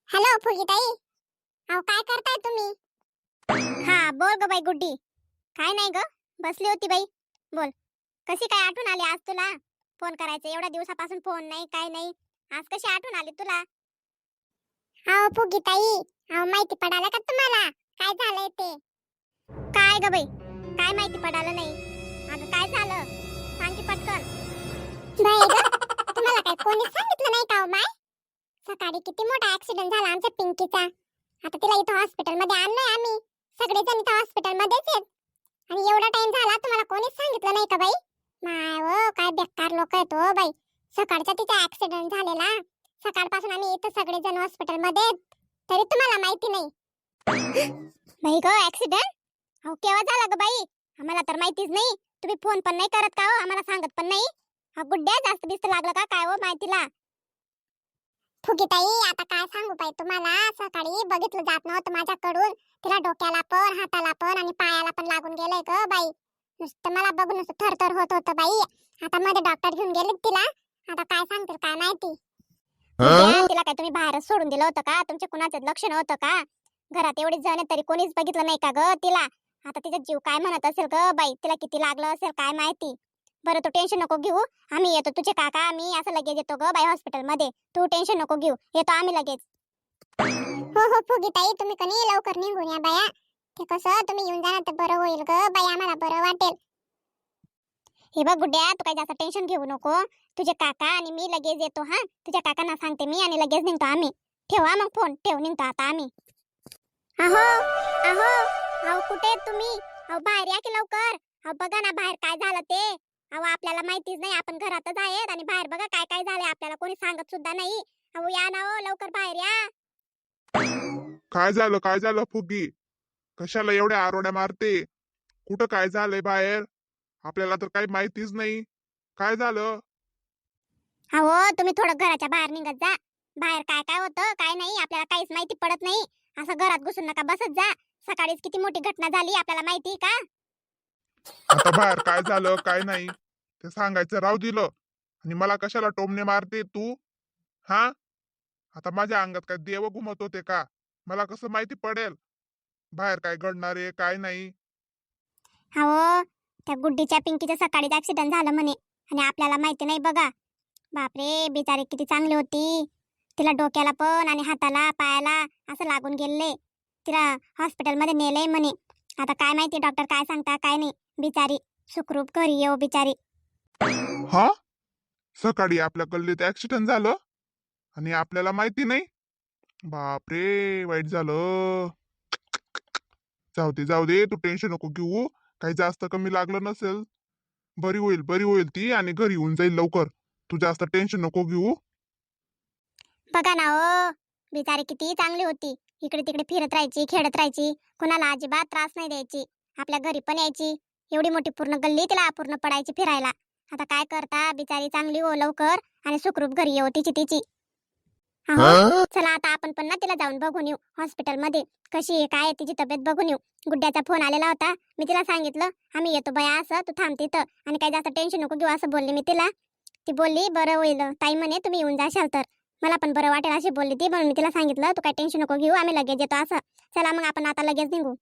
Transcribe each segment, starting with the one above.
Hello फुगीताई, अहो काय करताय तुम्ही? हा बोल ग बाई गुड्डी. काय नाही ग, बसली होती बाई. बोल, कशी काय आठवण आली आज तुला? फोन करायचं एवढ्या दिवसापासून फोन नाही काय नाही, आज कशी आठवण आली तुला? अहो फुगीताई, अहो माहिती पडालं का तुम्हाला काय झालंय ते? काय ग बाई, काय माहिती पडालं नाही? अगं काय झालं, सांग की पटकन. नाही ग, तुम्हाला काय कोणी सांगितलं नाही का हो माय? सकाळी किती मोठा ऍक्सिडेंट झाला आमच्या पिंकीचा. आता तिला इथं हॉस्पिटल मध्ये आणलंय आम्ही, सगळेजण इथं हॉस्पिटल मध्येच आहेत. आणि एवढा टाइम झाला तुम्हाला कोणीच सांगितलं नाही का बाई? माय ओ काय बेकार लोक आहेत हो बाई. सकाळचा तिचा ऍक्सिडेंट झालेला, सकाळपासून आम्ही इथं सगळेजण हॉस्पिटल मध्ये आहेत, तरी तुम्हाला माहिती नाही. नाही ग ऍक्सिडेंट? अहो केव्हा झाला ग बाई? आम्हाला तर माहितीच नाही. तुम्ही फोन पण नाही करत का हो, आम्हाला सांगत पण नाही. हा गुड्ड्या जास्त बिस्त लागलं का काय हो माहितीला? फुगीताई आता काय सांगू बाई तुम्हाला, सकाळी बघितलं जात नव्हतं माझ्याकडून. तिला डोक्याला पण हाताला पण आणि पायाला पण लागून गेलंय ग बाई. नुसतं मला बघून नुसतं थरथर होत होतं बाई. आता मध्ये डॉक्टर घेऊन गेले तिला, आता काय सांगतील काय माहिती. गुड्ड्या, तिला काय तुम्ही बाहेरच सोडून दिलं होतं का? तुमच्या कुणाचं लक्ष नव्हतं का? घरात एवढी जण आहे तरी कोणीच बघितलं नाही का ग तिला? आता तिचा जीव काय म्हणत असेल ग बाई, तिला किती लागलं असेल काय माहिती. बरं तू टेन्शन नको घेऊ, आम्ही येतो, तुझे काका आम्ही असं लगेच येतो ग बाई हॉस्पिटल मध्ये. तू टेन्शन नको घेऊ, येतो आम्ही लगेच. हो हो फुगीताई, तुम्ही कणी लवकर निघून या बाया. ते कसं तुम्ही येऊन जाणार तर बरं होईल ग बाई, आम्हाला बरं वाटेल. हे बघ गुड्ड्या, तू काही जास्त टेन्शन घेऊ नको. तुझे काका आणि मी लगेच येतो. हा, तुझ्या काकांना सांगते मी आणि लगेच निघतो आम्ही. ठेवा मग फोन, ठेव, निघतो आता आम्ही. अहो अहो अहो कुठे आहेत तुम्ही? अहो बाहेर या की लवकर. अहो बघा ना बाहेर काय झालं ते. अहो आपल्याला माहितीच नाही, आपण घरातच आहेत आणि बाहेर बघा काय काय झालंय, आपल्याला कोणी सांगत सुद्धा नाही. अहो या ना हो, लवकर बाहेर या. काय झालं फुगी? कशाला एवढ्या आरोड्या मारते? कुठं काय झालंय बाहेर? आपल्याला तर काही माहितीच नाही. काय झालं? अहो तुम्ही थोडं घराच्या बाहेर निघत जा. बाहेर काय काय होतं काय नाही आपल्याला काहीच माहिती पडत नाही. असं घरात घुसून नका बसत जा. सकाळीच किती मोठी घटना झाली आपल्याला माहिती का? आता बाहेर काय झालं काय नाही ते सांगायचं राव दिलं, आणि मला कशाला टोमणे मारते तू? हा, आता माझ्या अंगात काय देव घुमत होते का? मला कसं माहिती पडेल बाहेर काय घडणार आहे काय नाही? अहो त्या गुड्डीच्या पिंकीच्या सकाळीच ऍक्सिडेंट झालं म्हणे आणि आपल्याला माहिती नाही बघा. बापरे, बिचारी किती चांगली होती. तिला डोक्याला पण आणि हाताला पायाला असं लागून गेले. तिला हॉस्पिटल मध्ये नेलंय म्हणे. आता काय माहिती डॉक्टर काय सांगता काय नाही. बिचारी सुखरूप घरी येऊ बिचारी. हा, सकाळी आपल्या गल्लीत ऍक्सिडेंट झालं आणि आपल्याला माहिती नाही? बापरे, वाईट झालं. जाऊ दे, तू टेन्शन नको घेऊ. काही जास्त कमी लागलं नसेल, बरी होईल ती आणि घरी येऊन जाईल लवकर. तू जास्त टेन्शन नको घेऊ. बघा ना ओ, बिचारी किती चांगली होती. इकडे तिकडे फिरत राहायची, खेळत राहायची, कोणाला अजिबात त्रास नाही द्यायची. आपल्या घरी पण यायची. एवढी मोठी पूर्ण गल्ली तिला पूर्ण पडायची फिरायला. आता काय करता, बिचारी चांगली हो लवकर आणि सुखरूप घरी येऊ तिची तिची. अहो चला आता आपण पण ना तिला जाऊन बघून येऊ हॉस्पिटल मध्ये. कशी आहे काय आहे तिची तब्येत बघून येऊ. गुड्ड्याचा फोन आलेला होता, मी तिला सांगितलं आम्ही येतो बया असं, तू थांब तिथं आणि काही जास्त टेन्शन नको घेऊ असं बोलले मी तिला. ती बोलली बरं होईल ताई म्हणे, तुम्ही येऊन जाशाल तर मला पण बरं वाटेल अशी बोलली ती. म्हणून मी तिला सांगितलं तू काय टेन्शन नको घेऊ, आम्ही लगेच येतो असं. चला मग आपण आता लगेच निघू.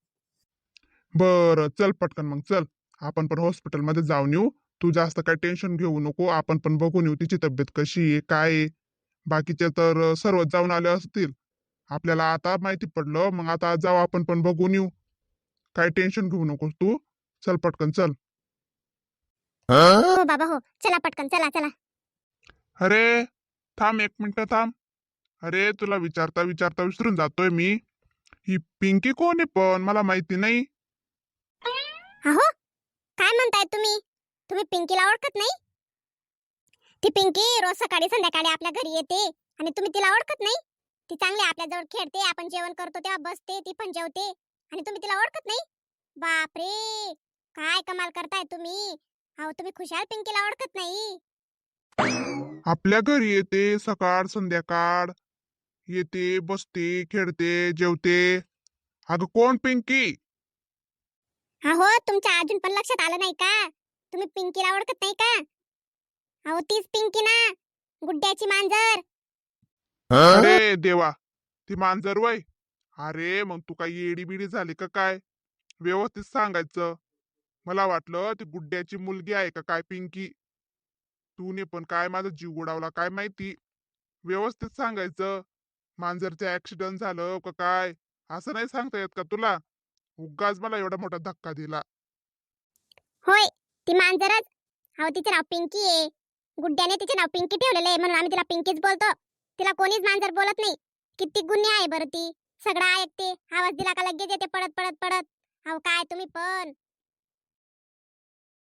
बरं चल पटकन, मग चल आपण पण हॉस्पिटल मध्ये जाऊन येऊ. तू जास्त काय टेन्शन घेऊ नको, आपण पण बघून येऊ तिची तब्येत कशी आहे काय आहे. बाकीचे तर सर्वच जाऊन आले असतील. आपल्याला आता माहिती पडलं, मग आता जाऊ आपण पण बघून येऊ. काय टेन्शन घेऊ नकोस तू. चल पटकन चल. हो बाबा हो, चला पटकन चला चला. अरे थांब, एक मिनिट थांब. अरे तुला विचारता विचारता विसरून जातोय मी. ही पिंकी कोण आहे पण मला माहिती नाही. अहो काय म्हणताय तुम्ही? तुम्ही पिंकीला ओळखत नाही? ती पिंकी रोज सकाळी संध्याकाळी आपल्या घरी येते आणि तुम्ही तिला ओळखत नाही? ती चांगली आपल्या जवळ खेळते, आपण जेवण करतो तेव्हा बसते, ती पण जेवते आणि तुम्ही तिला ओळखत नाही? बापरे, काय कमाल करताय तुम्ही. अहो तुम्ही खुशाल पिंकीला ओळखत नाही. आपल्या घरी येते सकाळ संध्याकाळ, येते बसते खेळते जेवते. अगं कोण पिंकी? अहो तुमच्या अजून पण लक्षात आलं नाही का? तुम्ही पिंकीला ओळखत नाही का? अहो तीच पिंकी ना, गुड्ड्याची मांजर. अरे देवा, ती मांजर वय. अरे मग तू काय येडी बिडी झाली का काय? व्यवस्थित सांगायचं. मला वाटलं ती गुड्ड्याची मुलगी आहे का काय पिंकी. तूने पण काय माझा जीव उडावला काय माहिती. व्यवस्थित सांगायचं. मांजरचं ऍक्सिडेंट झालं का काय, असं नाही सांगता येत का तुला? उगाच मला एवढा मोठा धक्का दिला. होय, ती मांजरच. अहो तिचे नाव पिंकी आहे. गुड्ड्याने तिचे नाव पिंकी ठेवलेले आहे म्हणून आम्ही तिला पिंकीच बोलतो. तिला कोणीच मांजर बोलत नाही. किती गुन्हे आहे बरं ती. सगळं ऐकते, आवाज दिला का लगेच येते पळत पळत पळत. अहो काय तुम्ही पण.